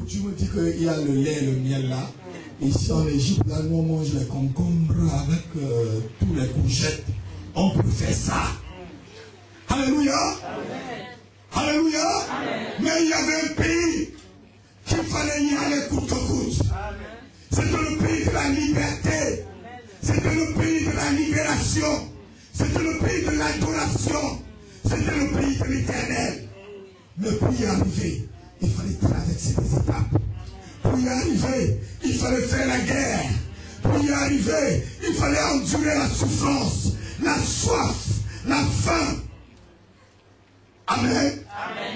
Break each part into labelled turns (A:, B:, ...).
A: coutume dit qu'il y a le lait et le miel là. Ici en Égypte, là, nous on mange les concombres avec tous les courgettes. On peut faire ça. Alléluia. Amen. Alléluia. Amen. Mais il y avait un pays qu'il fallait y aller coûte que coûte. C'était le pays de la liberté. C'était le pays de la libération. C'était le pays de l'adoration. C'était le pays de l'éternel. Mais pour y arriver, il fallait traverser des étapes. Pour y arriver, il fallait faire la guerre. Pour y arriver, il fallait endurer la souffrance, la soif, la faim. Amen. Amen.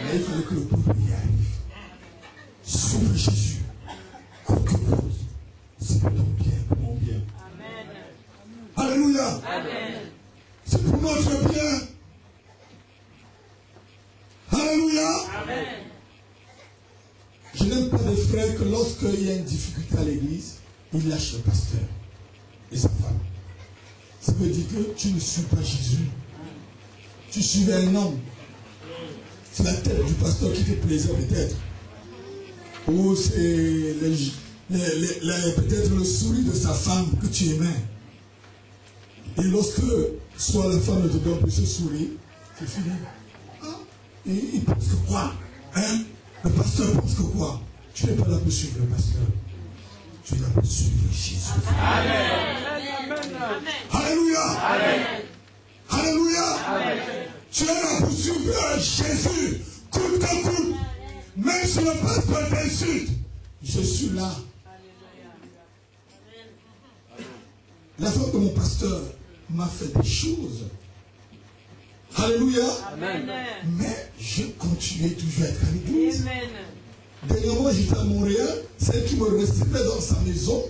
A: Mais il fallait que le peuple y arrive. Sauve Jésus. Coûte que coûte. C'est pour ton bien, pour mon bien. Amen. Alléluia. Amen. C'est pour notre bien. Alléluia. Amen. Je n'aime pas des frères que lorsqu'il y a une difficulté à l'église, ils lâchent le pasteur et sa femme. Ça veut dire que tu ne suis pas Jésus. Tu suivais un homme. C'est la tête du pasteur qui fait plaisir peut-être. Ou c'est peut-être le sourire de sa femme que tu aimais. Et lorsque soit la femme ne te donne plus ce sourire, c'est fini. Ah, et il pense que quoi? Hein? Le pasteur pense que quoi? Tu n'es pas là pour suivre le pasteur. Tu es là pour suivre Jésus. Amen. Alléluia. Amen. Alléluia. Amen. Tu es là pour suivre Jésus. Coûte que coûte. Même si le pasteur t'insulte, je suis là. La femme de mon pasteur m'a fait des choses. Alléluia. Amen. Mais je continuais toujours à être à l'église. Dernièrement, j'étais à Montréal. Celle qui me recevait dans sa maison,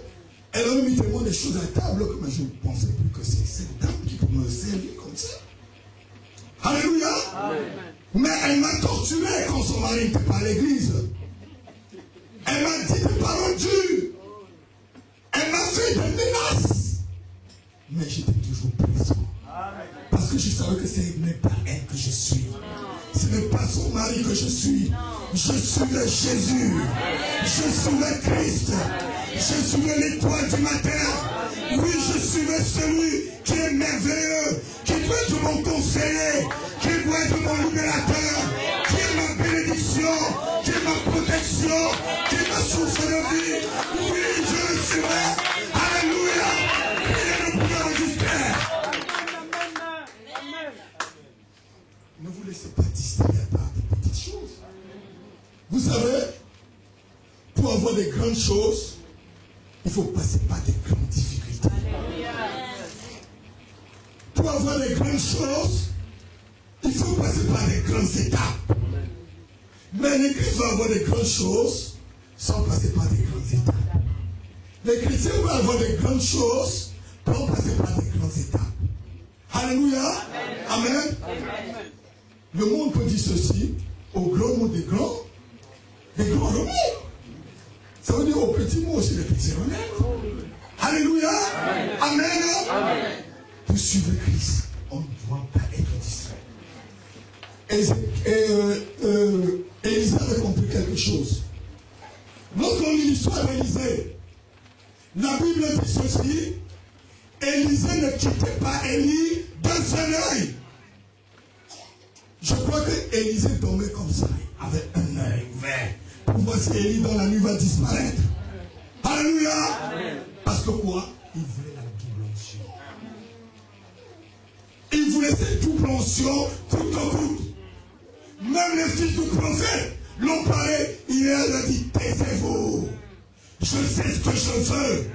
A: elle a mis tellement des choses à table que je ne pensais plus que c'est cette dame qui peut me servir comme ça. Alléluia. Amen. Mais elle m'a torturé quand son mari n'était pas à l'église. Elle m'a dit des paroles dures. Elle m'a fait des menaces. Mais j'étais toujours présent. Parce que je savais que ce n'est pas elle que je suis. Ce n'est pas son mari que je suis. Je suis le Jésus. Je suis le Christ. Je suis l'étoile du matin. Oui, je suis celui qui est merveilleux, qui doit être mon conseiller, qui doit être mon libérateur, qui est ma bénédiction, qui est ma protection, qui est ma source de vie. Oui, je le suis. Alléluia. Priez le pouvoir du Père. Ne vous laissez pas distraire par des petites choses. Vous savez, pour avoir des grandes choses, il faut passer par des grandes difficultés. Pour avoir des grandes choses, il faut passer par des grandes étapes. Mais l'Église va avoir des grandes choses sans passer par des grandes étapes. Les chrétiens vont avoir des grandes choses sans passer par des grandes étapes. Alléluia. Amen. Amen. Le monde peut dire ceci, au grand mot des grands remèdes. Ça veut dire au petit mot aussi des petits remèdes. Alléluia. Amen. Amen. Pour suivre Christ, on ne doit pas être distrait. Élisée avait compris quelque chose. Lorsqu'on lit l'histoire d'Élisée, la Bible dit ceci, Élisée ne quittait pas Élie d'un seul œil. Je crois que Élisée dormait comme ça, avec un œil ouvert, pour voir si Élie dans la nuit va disparaître. Alléluia. Amen. Parce que quoi? Il voulait la double onction. Il voulait cette double onction coûte que coûte. Même les fils du prophète l'ont parlé. Il a dit, taisez-vous. Je sais ce que je veux.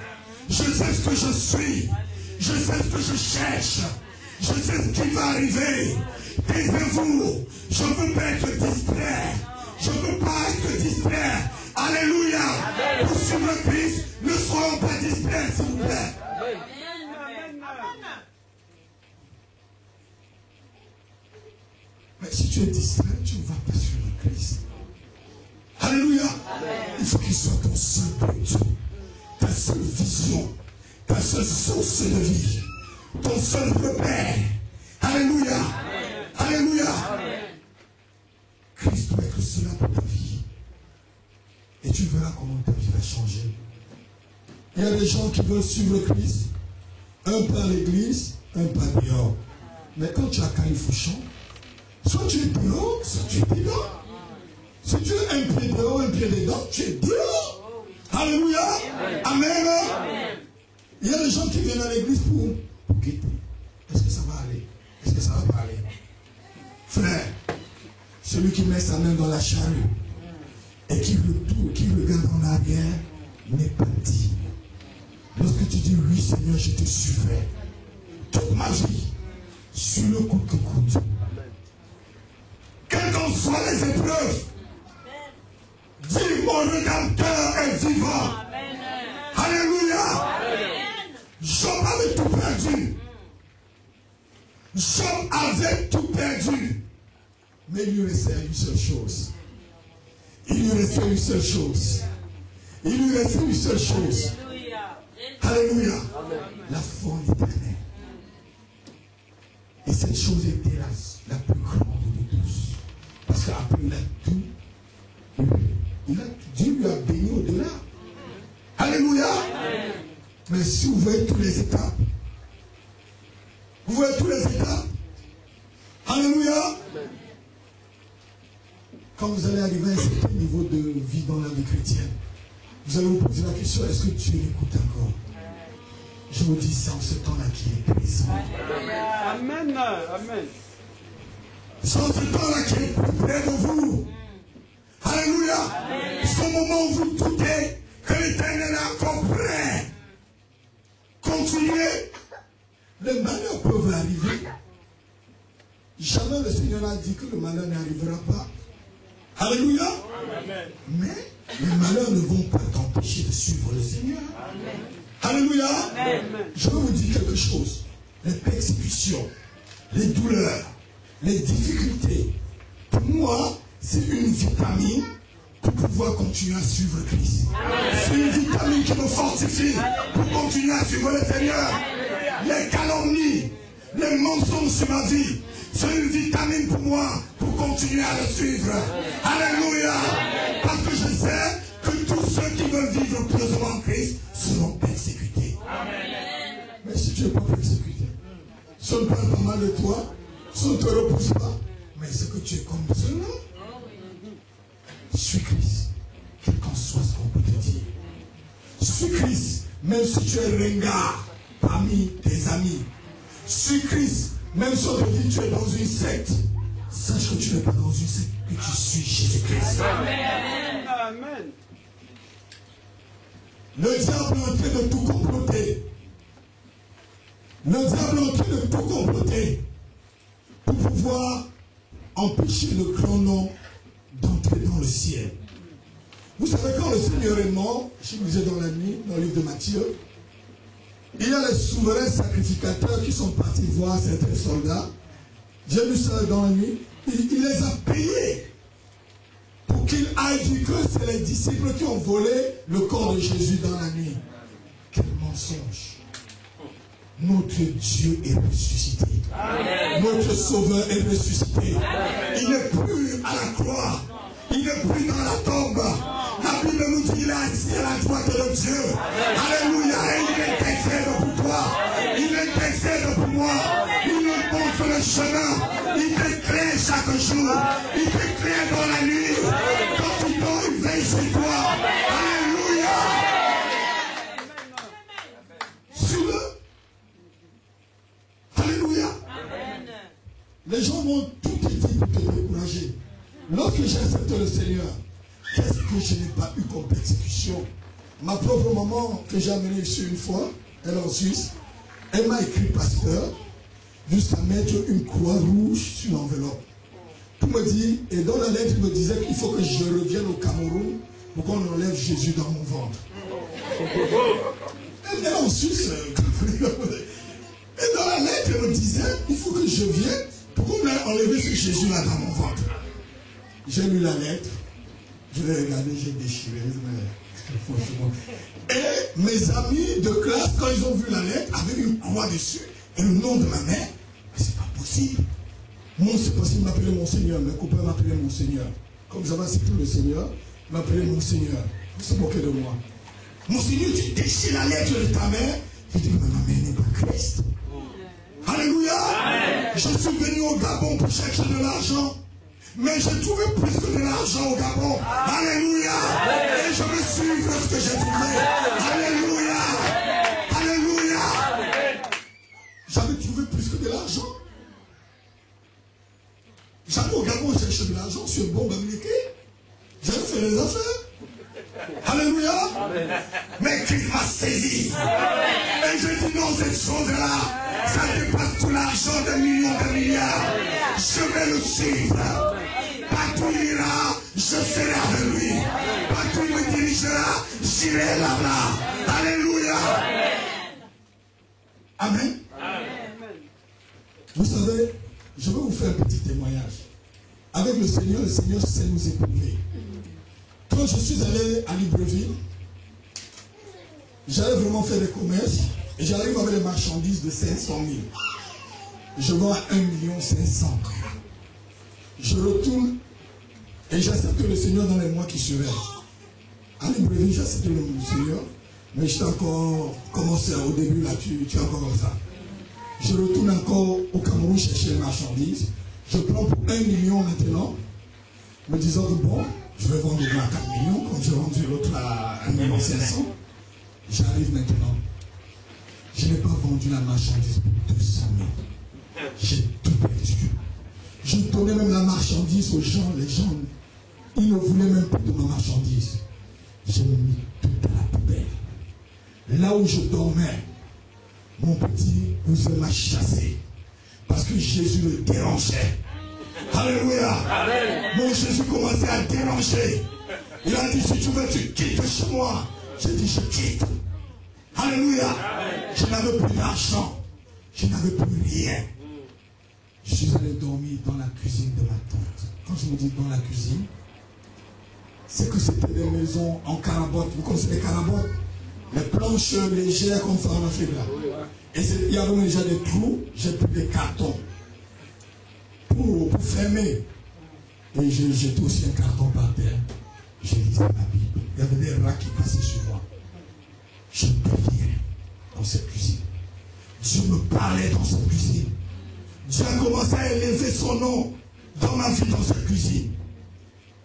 A: Je sais ce que je suis. Je sais ce que je cherche. Je sais ce qui va arriver. Taisez-vous. Je ne veux pas être distrait. Je ne veux pas être distrait. Alléluia. Pour suivre Christ, ne soyons pas distraits, s'il vous plaît. Mais si tu es distrait, tu ne vas pas suivre Christ. Alléluia. Il faut qu'il soit ton seul but, ta seule vision, ta seule source de vie, ton seul repère. Alléluia. Alléluia. Christ doit être cela pour ta vie. Et Et tu verras comment ta vie va changer. Il y a des gens qui veulent suivre Christ. Un pas à l'église, un pas dehors. Mais quand tu as Carifouchon, soit tu es dehors, soit tu es dedans. Si tu es un pied dehors, un pied dedans, tu es dehors. Alléluia. Amen. Amen. Il y a des gens qui viennent à l'église pour guetter. Est-ce que ça va aller? Est-ce que ça va pas aller? Frère, celui qui met sa main dans la charrue et qui regarde en arrière n'est pas digne. Lorsque tu dis oui Seigneur, je te suivrai toute ma vie, sur le coup que coûte. Quelles qu'en soient les épreuves, dis mon Rédempteur est vivant. Alléluia. Job avait tout perdu. Job avait tout perdu. Mais il lui restait une seule chose. Il lui restait une seule chose. Il lui restait une seule chose. Alléluia. La foi en l'éternel. Et cette chose était la plus grande de tous. Parce qu'après il a tout. Dieu lui a béni au-delà. Alléluia. Mais si vous voyez toutes les étapes, vous voyez toutes les étapes. Alléluia. Quand vous allez arriver à un certain niveau de vie dans la vie chrétienne, vous allez vous poser la question, est-ce que Dieu écoute encore? Je vous dis, c'est en ce temps-là qu'il est présent.
B: Amen. Amen.
A: C'est en ce temps-là qu'il est plus près de vous. Alléluia. C'est au moment où vous doutez que l'Éternel est encore prêt. Continuez. Les malheurs peuvent arriver. Jamais le Seigneur n'a dit que le malheur n'arrivera pas. Alléluia. Amen. Mais les malheurs ne vont pas t'empêcher de suivre le Seigneur. Amen. Alléluia. Amen. Je vais vous dire quelque chose. Les persécutions, les douleurs, les difficultés, pour moi, c'est une vitamine pour pouvoir continuer à suivre Christ. C'est une vitamine qui me fortifie pour continuer à suivre le Seigneur. Les calomnies, les mensonges sur ma vie, c'est une vitamine pour moi pour continuer à le suivre. Alléluia. Parce que je sais que tous ceux qui veulent vivre pieusement en Christ seront persécutés. Mais si tu n'es pas persécuté, si on ne parle pas mal de toi, si on ne te repousse pas, mais c'est que tu es comme cela. Suis Christ, quel qu'en soit ce qu'on peut te dire. Suis Christ, même si tu es ringard parmi tes amis. Suis Christ, même si on te dit que tu es dans une secte. Sache que tu n'es pas dans une secte, que tu suis Jésus-Christ.
B: Amen. Amen.
A: Le diable est en train de tout comploter. Le diable est en train de tout comploter pour pouvoir empêcher le grand nombre d'entrer dans le ciel. Vous savez, quand le Seigneur est mort, je vous disais dans la nuit, dans le livre de Matthieu, il y a les souverains sacrificateurs qui sont partis voir certains soldats. J'ai lu ça dans la nuit. Il les a payés pour qu'ils aillent dire que c'est les disciples qui ont volé le corps de Jésus dans la nuit. Quel mensonge! Notre Dieu est ressuscité. Amen. Notre Sauveur est ressuscité. Amen. Il n'est plus à la croix. Il n'est plus dans la tombe. La Bible nous dit qu'il est assis à la droite de Dieu. Amen. Alléluia. Et il intercède pour toi. Il intercède pour moi. Il nous montre le chemin. Il t'éclaire chaque jour. Il t'éclaire dans la nuit. Quand tu dors, il veille sur toi. Alléluia. Suis-le. Alléluia. Amen. Les gens vont tout dire pour te décourager. Lorsque j'ai accepté le Seigneur, qu'est-ce que je n'ai pas eu comme persécution? Ma propre maman, que j'ai amenée ici une fois, elle est en Suisse, elle m'a écrit pasteur, juste à mettre une croix rouge sur l'enveloppe. Tout me dit, et dans la lettre, il me disait qu'il faut que je revienne au Cameroun pour qu'on enlève Jésus dans mon ventre. Elle est en Suisse. Et dans la lettre, elle me disait, il faut que je vienne pour qu'on ait enlevé ce Jésus-là dans mon ventre. J'ai lu la lettre, je l'ai regardée, j'ai déchiré, mais franchement. Et mes amis de classe, quand ils ont vu la lettre, avaient une croix dessus, et le nom de ma mère, mais c'est pas possible. Moi, c'est possible, il m'appelait mon Seigneur, mes copains m'appelaient mon Seigneur. Comme j'avais accepté le Seigneur, il m'appelait mon Seigneur. Ils se moquaient de moi. Monseigneur, tu déchires la lettre de ta mère. Je dis, mais ma mère n'est pas Christ. Alléluia. Amen. Je suis venu au Gabon pour chercher de l'argent. Mais j'ai trouvé plus que de l'argent au Gabon. Alléluia. Et je me suis fait ce que j'ai trouvé. Alléluia. Alléluia. J'avais trouvé plus que de l'argent. J'allais au Gabon chercher de l'argent sur un bon américain. J'avais fait les affaires. Alléluia. Amen. Mais Christ m'a saisi. Et je dis non, cette chose-là, ça dépasse tout l'argent de millions de milliards. Je vais le suivre. Partout il ira, je serai avec lui. Partout il me dirigera, j'irai là-bas. Alléluia. Amen. Amen. Vous savez, je vais vous faire un petit témoignage. Avec le Seigneur sait nous éprouver. Quand je suis allé à Libreville, j'allais vraiment faire des commerces et j'arrive avec des marchandises de 500 000. Je vends à 1,5 million. Je retourne et j'accepte le Seigneur dans les mois qui suivaient. À Libreville, j'accepte le Seigneur, mais j'étais encore commencé au début, là, tu es encore comme ça. Je retourne encore au Cameroun chercher les marchandises. Je prends pour 1 million maintenant, me disant que bon, je vais vendre à 4 millions, comme j'ai vendu l'autre à 1,5 million. J'arrive maintenant. Je n'ai pas vendu la marchandise pour 200 000. J'ai tout perdu. Je donnais même la marchandise aux gens. Les gens, ils ne voulaient même pas de ma marchandise. J'ai mis tout à la poubelle. Là où je dormais, mon petit cousin m'a chassé. Parce que Jésus le dérangeait. Alléluia. Amen. Mon Jésus commençait à déranger. Il a dit, si tu veux, tu quittes chez moi. J'ai dit, je quitte. Alléluia. Amen. Je n'avais plus d'argent. Je n'avais plus rien. Je suis allé dormir dans la cuisine de ma tante. Quand je me dis dans la cuisine, c'est que c'était des maisons en carabote. Vous connaissez les carabotes? Les planches légères comme ça en Afrique là. Et il y avait déjà des trous, j'ai pris des cartons pour fermer. Et j'ai aussi un carton par terre. Je lisais ma Bible. Il y avait des rats qui passaient sur moi. Je priais dans cette cuisine. Dieu me parlait dans cette cuisine. Dieu a commencé à élever son nom dans ma vie dans cette cuisine.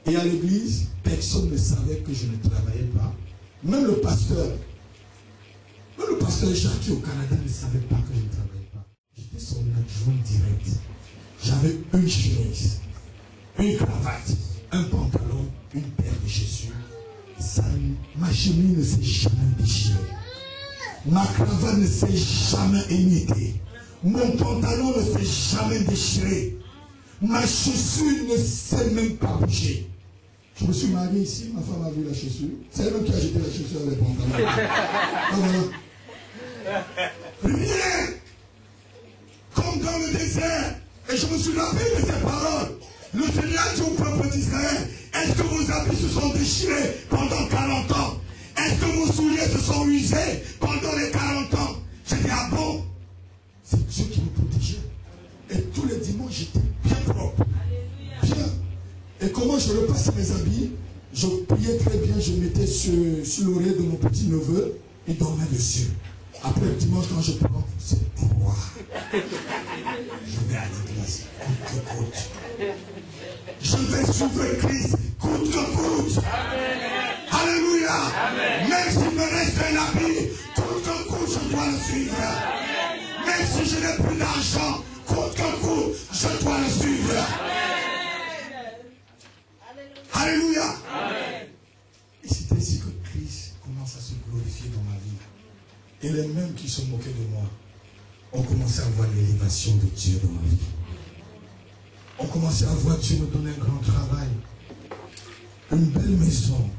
A: Et à l'église, personne ne savait que je ne travaillais pas. Même le pasteur Jacques au Canada ne savait pas que je ne travaillais pas. J'étais son adjoint direct. J'avais une chemise, une cravate, un pantalon, une paire de chaussures. Ma chemise ne s'est jamais déchirée. Ma cravate ne s'est jamais émiettée. Mon pantalon ne s'est jamais déchiré. Ma chaussure ne s'est même pas bougée. Je me suis marié ici, ma femme a vu la chaussure. C'est elle qui a jeté la chaussure avec le pantalon. Ah, voilà. Rien. Comme dans le désert. Et je me suis rappelé de ces paroles. Le Seigneur dit au peuple d'Israël, est-ce que vos habits se sont déchirés pendant 40 ans? Est-ce que vos souliers se sont usés pendant les 40 ans? J'ai dit, ah bon? C'est Dieu qui me protégeait. Et tous les dimanches, j'étais bien propre. Bien. Et comment je repassais mes habits? Je priais très bien, je mettais sur l'oreille de mon petit neveu, il dormait dessus. Après le dimanche, quand je prends, c'est droit. Je vais à l'église, coûte que coûte. Je vais suivre Christ, coûte que coûte. Alléluia. Amen. Même s'il me reste un habit, coûte que coûte, je dois le suivre. Amen. Même si je n'ai plus d'argent, coûte que coûte, je dois le suivre. Amen. Alléluia. Amen. Et c'est ainsi que Christ commence à se glorifier dans ma vie. Et les mêmes qui se moquaient de moi ont commencé à voir l'élévation de Dieu dans ma vie. On commençait à voir Dieu me donner un grand travail, une belle maison,